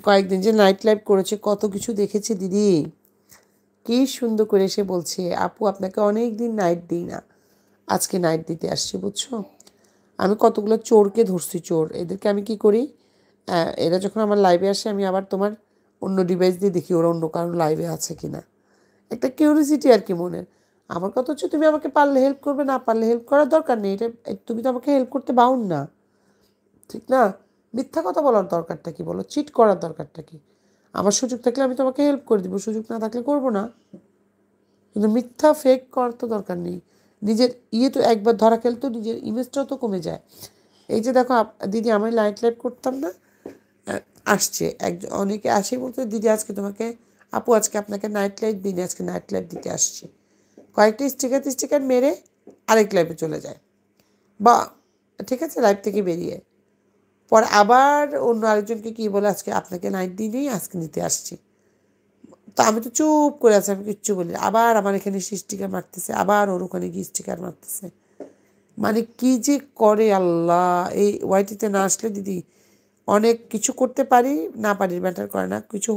কয়েকদিন যে night live করেছে কত কিছু দেখেছি দিদি, কি সুন্দর করে এসে বলছে আপু আপনাকে অনেক দিন নাইট দিই না, আজকে নাইট দিতে আসছি বুঝছো। আমি কতগুলো চোরকে ধরছি, চোর এদেরকে আমি কি করি, এরা যখন আমার লাইভে আসে আমি আবার তোমার অন্য ডিভাইস দিয়ে দেখি ওরা অন্য কারণ লাইভে আছে কিনা, একটা কিউরিসিটি আর কি মনের। আমার কথা হচ্ছে তুমি আমাকে পারলে হেল্প করবে, না পারলে হেল্প করার দরকার নেই, এটা তুমি তো আমাকে হেল্প করতে বাউন না, ঠিক না? মিথ্যা কথা বলার দরকারটা কি বলো, চিট করার দরকারটা কি? আমার সুযোগ থাকলে আমি তোমাকে হেল্প করে দিব, সুযোগ না থাকলে করবো না। কিন্তু মিথ্যা ফেক করার তো দরকার নেই। নিজের তো একবার ধরা খেলে তো নিজের ইমেজটাও তো কমে যায়। এই যে দেখো দিদি আমি লাইট লাইভ করতাম না, আসছে একজন, অনেকে আসে বলতে দিদি আজকে তোমাকে, আপু আজকে আপনাকে নাইট লাইট দিনে আজকে নাইট লাইট দিতে আসছি, কয়েকটি স্টিকার মেরে আরেক লাইভে চলে যায়, বা ঠিক আছে লাইভ থেকে বেরিয়ে পরে আবার অন্য আরেকজনকে কী বলে আজকে আপনাকে নাইট দিই আজকে নিতে আসছি। তো আমি তো চুপ করে আছি, আমি কিচ্ছু বলি, আবার আমার এখানে সে স্টিকার মারতেছে, আবার ওর ওখানে গিয়ে স্টিকার মারতেছে। মানে কি যে করে আল্লাহ। এই ওয়াইটিতে না আসলে দিদি অনেক কিছু করতে পারি না পারি ম্যাটার করে না, কিছু